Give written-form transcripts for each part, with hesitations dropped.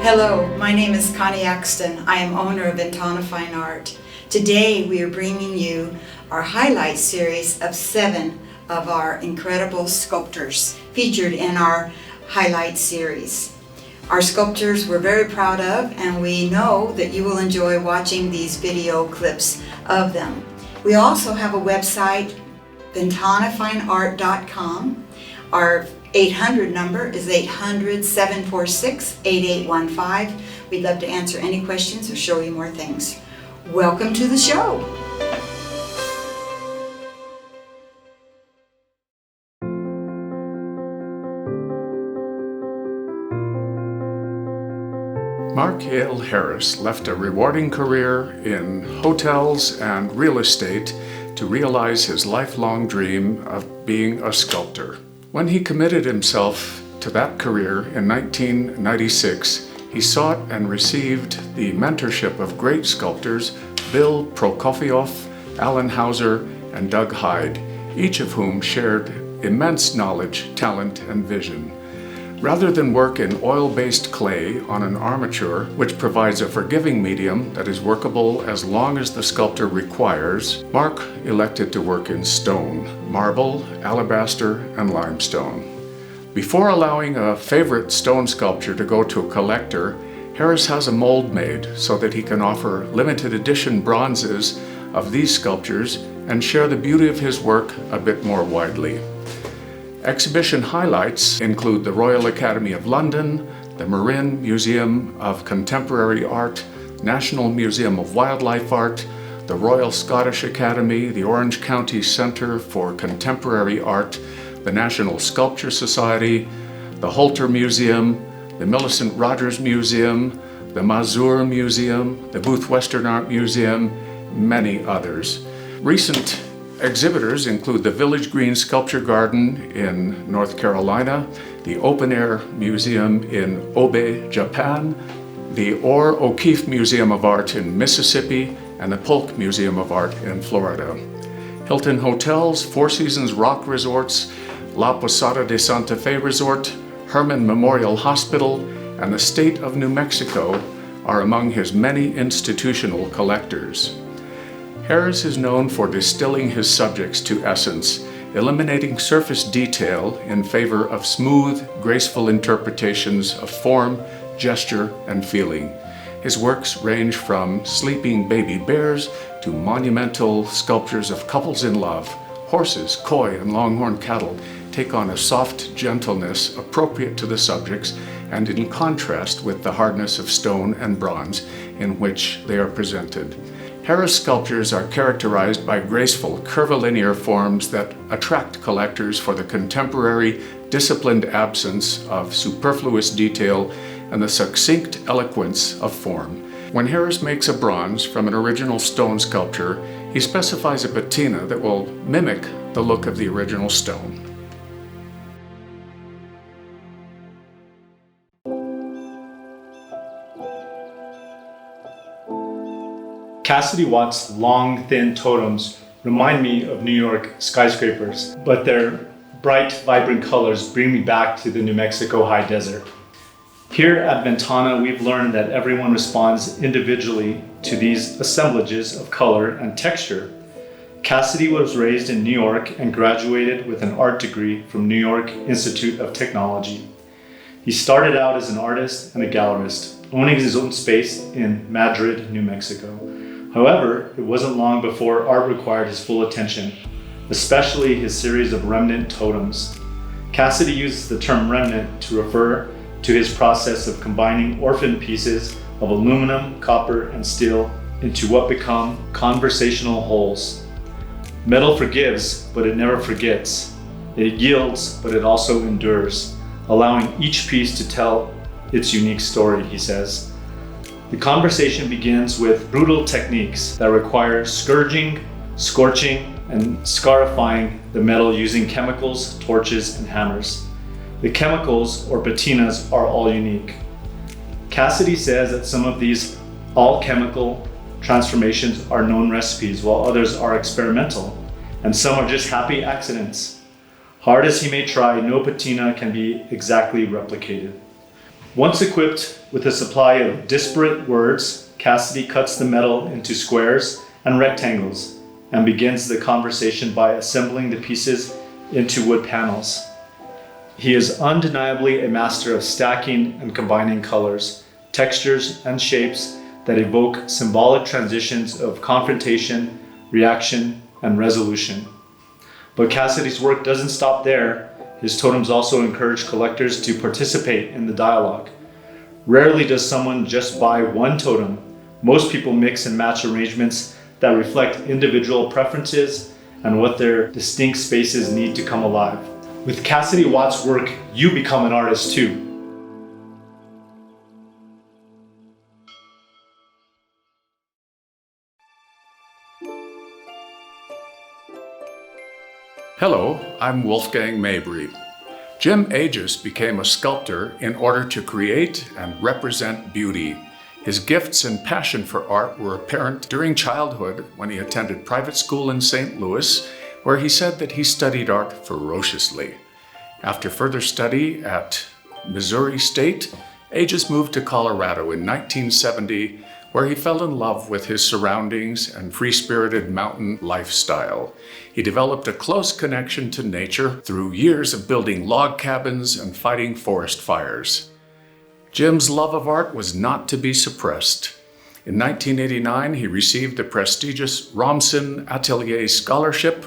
Hello, my name is Connie Axton. I am owner of Ventana Fine Art. Today we are bringing you our highlight series of 7 of our incredible sculptors featured in our highlight series. Our sculptors we're very proud of, and we know that you will enjoy watching these video clips of them. We also have a website, ventanafineart.com. Our 800 number is 800-746-8815. We'd love to answer any questions or show you more things. Welcome to the show. Mark Yale Harris left a rewarding career in hotels and real estate to realize his lifelong dream of being a sculptor. When he committed himself to that career in 1996, he sought and received the mentorship of great sculptors Bill Prokofiev, Alan Hauser, and Doug Hyde, each of whom shared immense knowledge, talent, and vision. Rather than work in oil-based clay on an armature, which provides a forgiving medium that is workable as long as the sculptor requires, Mark elected to work in stone, marble, alabaster, and limestone. Before allowing a favorite stone sculpture to go to a collector, Harris has a mold made so that he can offer limited edition bronzes of these sculptures and share the beauty of his work a bit more widely. Exhibition highlights include the Royal Academy of London, the Marin Museum of Contemporary Art, National Museum of Wildlife Art, the Royal Scottish Academy, the Orange County Centre for Contemporary Art, the National Sculpture Society, the Holter Museum, the Millicent Rogers Museum, the Mazur Museum, the Booth Western Art Museum, many others. Recent exhibitors include the Village Green Sculpture Garden in North Carolina, the Open Air Museum in Obe, Japan, the Orr O'Keeffe Museum of Art in Mississippi, and the Polk Museum of Art in Florida. Hilton Hotels, Four Seasons Rock Resorts, La Posada de Santa Fe Resort, Herman Memorial Hospital, and the state of New Mexico are among his many institutional collectors. Harris is known for distilling his subjects to essence, eliminating surface detail in favor of smooth, graceful interpretations of form, gesture, and feeling. His works range from sleeping baby bears to monumental sculptures of couples in love. Horses, koi, and longhorn cattle take on a soft gentleness appropriate to the subjects and in contrast with the hardness of stone and bronze in which they are presented. Harris sculptures are characterized by graceful, curvilinear forms that attract collectors for the contemporary, disciplined absence of superfluous detail and the succinct eloquence of form. When Harris makes a bronze from an original stone sculpture, he specifies a patina that will mimic the look of the original stone. Cassidy Watt's long, thin totems remind me of New York skyscrapers, but their bright, vibrant colors bring me back to the New Mexico high desert. Here at Ventana, we've learned that everyone responds individually to these assemblages of color and texture. Cassidy was raised in New York and graduated with an art degree from New York Institute of Technology. He started out as an artist and a gallerist, owning his own space in Madrid, New Mexico. However, it wasn't long before art required his full attention, especially his series of remnant totems. Cassidy uses the term remnant to refer to his process of combining orphan pieces of aluminum, copper, and steel into what become conversational wholes. Metal forgives, but it never forgets. It yields, but it also endures, allowing each piece to tell its unique story, he says. The conversation begins with brutal techniques that require scourging, scorching, and scarifying the metal using chemicals, torches, and hammers. The chemicals, or patinas, are all unique. Cassidy says that some of these all-chemical transformations are known recipes, while others are experimental, and some are just happy accidents. Hard as he may try, no patina can be exactly replicated. Once equipped with a supply of disparate words, Cassidy cuts the metal into squares and rectangles and begins the conversation by assembling the pieces into wood panels. He is undeniably a master of stacking and combining colors, textures, and shapes that evoke symbolic transitions of confrontation, reaction, and resolution. But Cassidy's work doesn't stop there. His totems also encourage collectors to participate in the dialogue. Rarely does someone just buy one totem. Most people mix and match arrangements that reflect individual preferences and what their distinct spaces need to come alive. With Cassidy Watts' work, you become an artist too. Hello, I'm Wolfgang Mabry. Jim Aegis became a sculptor in order to create and represent beauty. His gifts and passion for art were apparent during childhood when he attended private school in St. Louis, where he said that he studied art ferociously. After further study at Missouri State, Aegis moved to Colorado in 1970, where he fell in love with his surroundings and free-spirited mountain lifestyle. He developed a close connection to nature through years of building log cabins and fighting forest fires. Jim's love of art was not to be suppressed. In 1989, he received the prestigious Romson Atelier Scholarship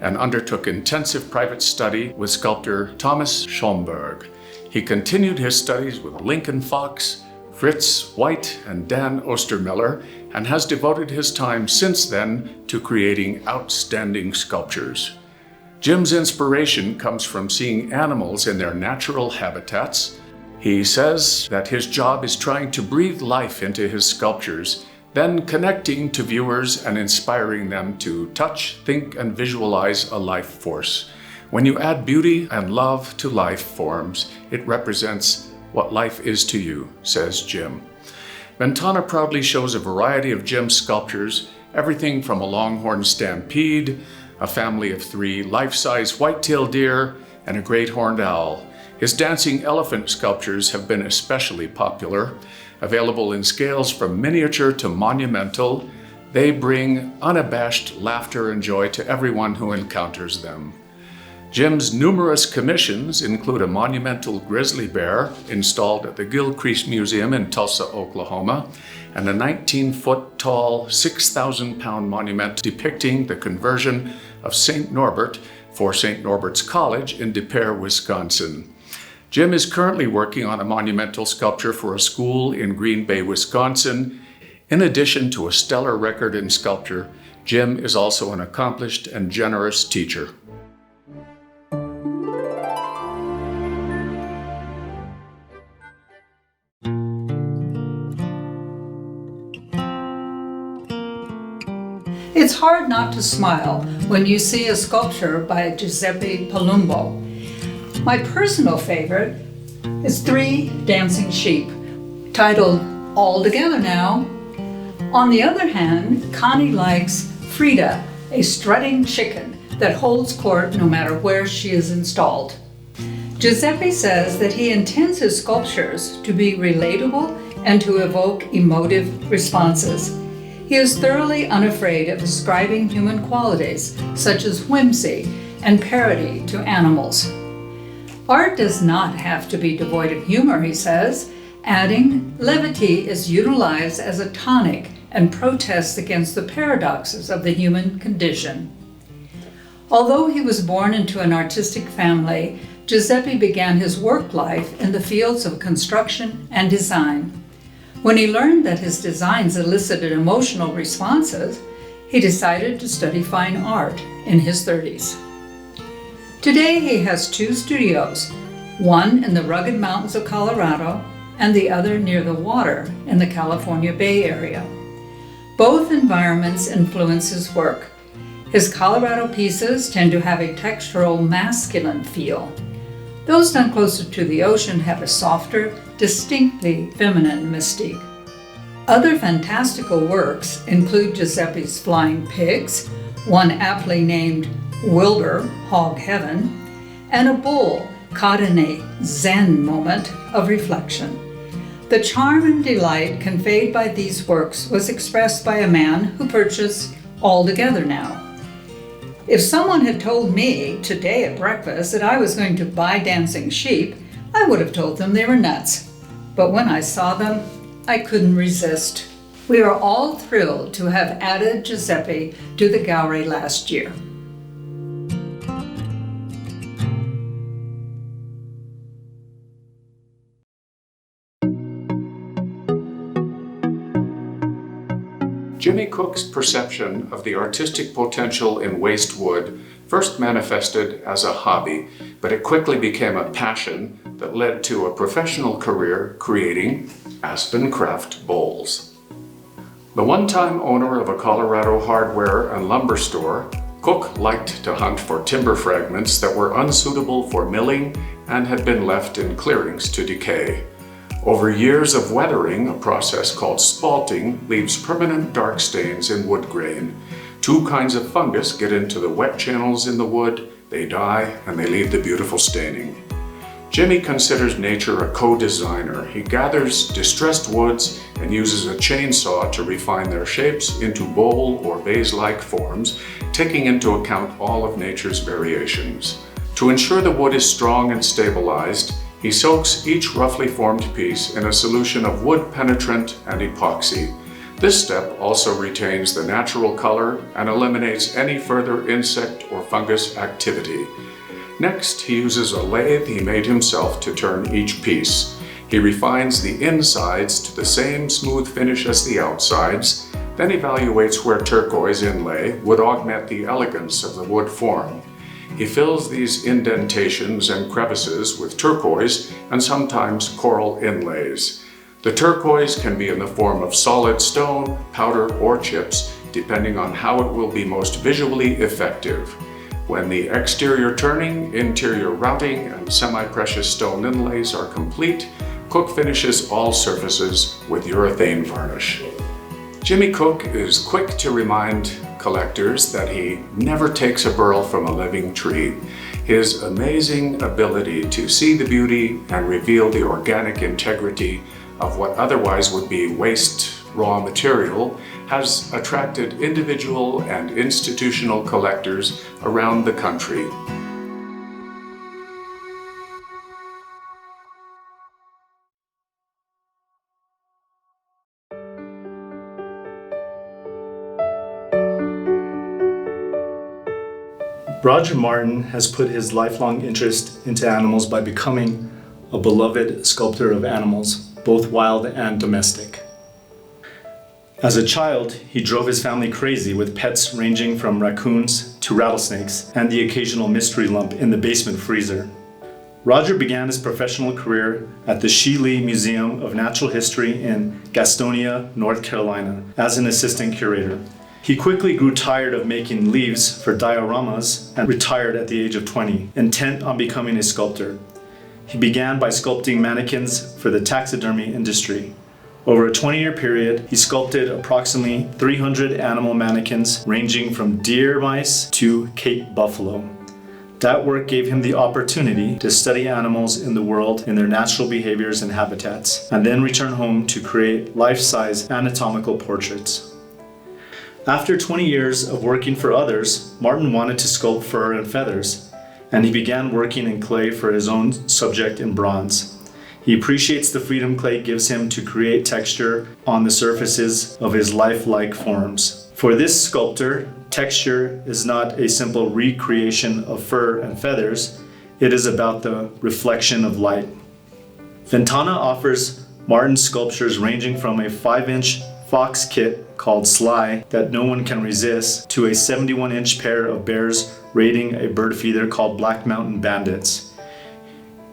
and undertook intensive private study with sculptor Thomas Schomburg. He continued his studies with Lincoln Fox, Fritz White, and Dan Ostermiller, and has devoted his time since then to creating outstanding sculptures. Jim's inspiration comes from seeing animals in their natural habitats. He says that his job is trying to breathe life into his sculptures, then connecting to viewers and inspiring them to touch, think, and visualize a life force. When you add beauty and love to life forms, it represents what life is to you, says Jim. Ventana proudly shows a variety of Jim's sculptures, everything from a longhorn stampede, a family of 3 life-size white-tailed deer, and a great horned owl. His dancing elephant sculptures have been especially popular. Available in scales from miniature to monumental, they bring unabashed laughter and joy to everyone who encounters them. Jim's numerous commissions include a monumental grizzly bear installed at the Gilcrease Museum in Tulsa, Oklahoma, and a 19-foot tall, 6,000-pound monument depicting the conversion of St. Norbert for St. Norbert's College in Des Peres, Wisconsin. Jim is currently working on a monumental sculpture for a school in Green Bay, Wisconsin. In addition to a stellar record in sculpture, Jim is also an accomplished and generous teacher. It's hard not to smile when you see a sculpture by Giuseppe Palumbo. My personal favorite is 3 Dancing Sheep, titled All Together Now. On the other hand, Connie likes Frida, a strutting chicken that holds court no matter where she is installed. Giuseppe says that he intends his sculptures to be relatable and to evoke emotive responses. He is thoroughly unafraid of ascribing human qualities, such as whimsy and parody, to animals. Art does not have to be devoid of humor, he says, adding, levity is utilized as a tonic and protests against the paradoxes of the human condition. Although he was born into an artistic family, Giuseppe began his work life in the fields of construction and design. When he learned that his designs elicited emotional responses, he decided to study fine art in his 30s. Today he has 2 studios, one in the rugged mountains of Colorado and the other near the water in the California Bay Area. Both environments influence his work. His Colorado pieces tend to have a textural masculine feel. Those done closer to the ocean have a softer, distinctly feminine mystique. Other fantastical works include Giuseppe's flying pigs, one aptly named Wilbur, Hog Heaven, and a bull caught in a Zen moment of reflection. The charm and delight conveyed by these works was expressed by a man who purchased all together now. If someone had told me today at breakfast that I was going to buy dancing sheep, I would have told them they were nuts. But when I saw them, I couldn't resist. We are all thrilled to have added Giuseppe to the gallery last year. Jimmy Cook's perception of the artistic potential in waste wood first manifested as a hobby, but it quickly became a passion that led to a professional career creating aspen craft bowls. The one-time owner of a Colorado hardware and lumber store, Cook liked to hunt for timber fragments that were unsuitable for milling and had been left in clearings to decay. Over years of weathering, a process called spalting leaves permanent dark stains in wood grain. Two kinds of fungus get into the wet channels in the wood, they die, and they leave the beautiful staining. Jimmy considers nature a co-designer. He gathers distressed woods and uses a chainsaw to refine their shapes into bowl or vase-like forms, taking into account all of nature's variations. To ensure the wood is strong and stabilized, he soaks each roughly formed piece in a solution of wood penetrant and epoxy. This step also retains the natural color and eliminates any further insect or fungus activity. Next, he uses a lathe he made himself to turn each piece. He refines the insides to the same smooth finish as the outsides, then evaluates where turquoise inlay would augment the elegance of the wood form. He fills these indentations and crevices with turquoise and sometimes coral inlays. The turquoise can be in the form of solid stone, powder, or chips, depending on how it will be most visually effective. When the exterior turning, interior routing, and semi-precious stone inlays are complete, Cook finishes all surfaces with urethane varnish. Jimmy Cook is quick to remind collectors that he never takes a burl from a living tree. His amazing ability to see the beauty and reveal the organic integrity of what otherwise would be waste raw material has attracted individual and institutional collectors around the country. Roger Martin has put his lifelong interest into animals by becoming a beloved sculptor of animals, both wild and domestic. As a child, he drove his family crazy with pets ranging from raccoons to rattlesnakes and the occasional mystery lump in the basement freezer. Roger began his professional career at the Shealy Museum of Natural History in Gastonia, North Carolina, as an assistant curator. He quickly grew tired of making leaves for dioramas and retired at the age of 20, intent on becoming a sculptor. He began by sculpting mannequins for the taxidermy industry. Over a 20-year period, he sculpted approximately 300 animal mannequins ranging from deer mice to Cape buffalo. That work gave him the opportunity to study animals in the world in their natural behaviors and habitats, and then return home to create life-size anatomical portraits. After 20 years of working for others, Martin wanted to sculpt fur and feathers, and he began working in clay for his own subject in bronze. He appreciates the freedom clay gives him to create texture on the surfaces of his lifelike forms. For this sculptor, texture is not a simple recreation of fur and feathers, it is about the reflection of light. Ventana offers Martin's sculptures ranging from a 5-inch fox kit called Sly that no one can resist to a 71-inch pair of bears raiding a bird feeder called Black Mountain Bandits.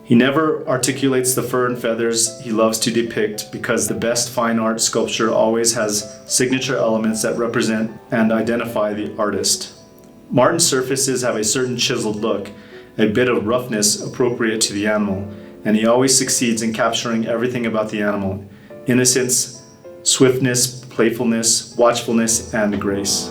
He never articulates the fur and feathers he loves to depict because the best fine art sculpture always has signature elements that represent and identify the artist. Martin's surfaces have a certain chiseled look, a bit of roughness appropriate to the animal, and he always succeeds in capturing everything about the animal: innocence, swiftness, playfulness, watchfulness, and grace.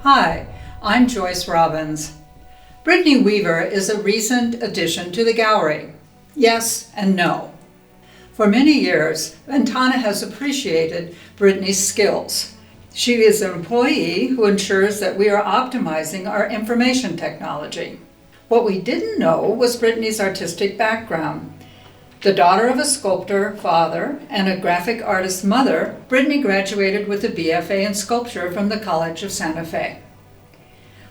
Hi, I'm Joyce Robbins. Brittany Weaver is a recent addition to the gallery. Yes and no. For many years, Ventana has appreciated Brittany's skills. She is an employee who ensures that we are optimizing our information technology. What we didn't know was Brittany's artistic background. The daughter of a sculptor father and a graphic artist mother, Brittany graduated with a BFA in sculpture from the College of Santa Fe.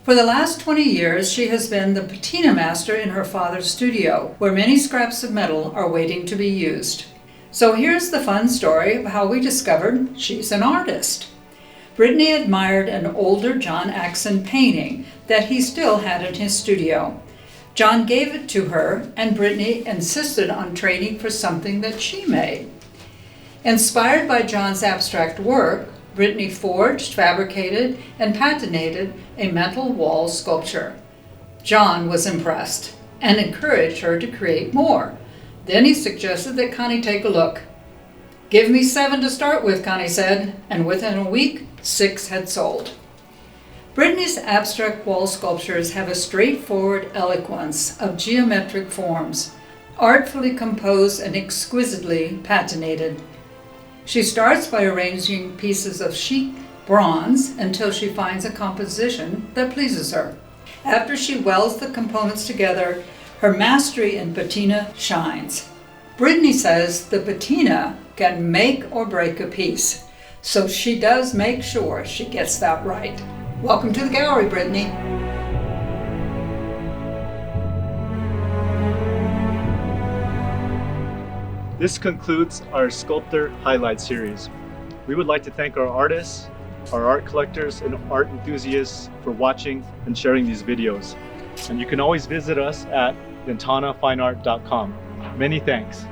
For the last 20 years, she has been the patina master in her father's studio, where many scraps of metal are waiting to be used. So here's the fun story of how we discovered she's an artist. Brittany admired an older John Axon painting that he still had in his studio. John gave it to her, and Brittany insisted on trading for something that she made. Inspired by John's abstract work, Brittany forged, fabricated, and patinated a metal wall sculpture. John was impressed and encouraged her to create more. Then he suggested that Connie take a look. "Give me 7 to start with," Connie said, and within a week, 6 had sold. Brittany's abstract wall sculptures have a straightforward eloquence of geometric forms, artfully composed and exquisitely patinated. She starts by arranging pieces of chic bronze until she finds a composition that pleases her. After she welds the components together, her mastery in patina shines. Brittany says the patina can make or break a piece, so she does make sure she gets that right. Welcome to the gallery, Brittany. This concludes our Sculptor Highlight series. We would like to thank our artists, our art collectors, and art enthusiasts for watching and sharing these videos. And you can always visit us at ventanafineart.com. Many thanks.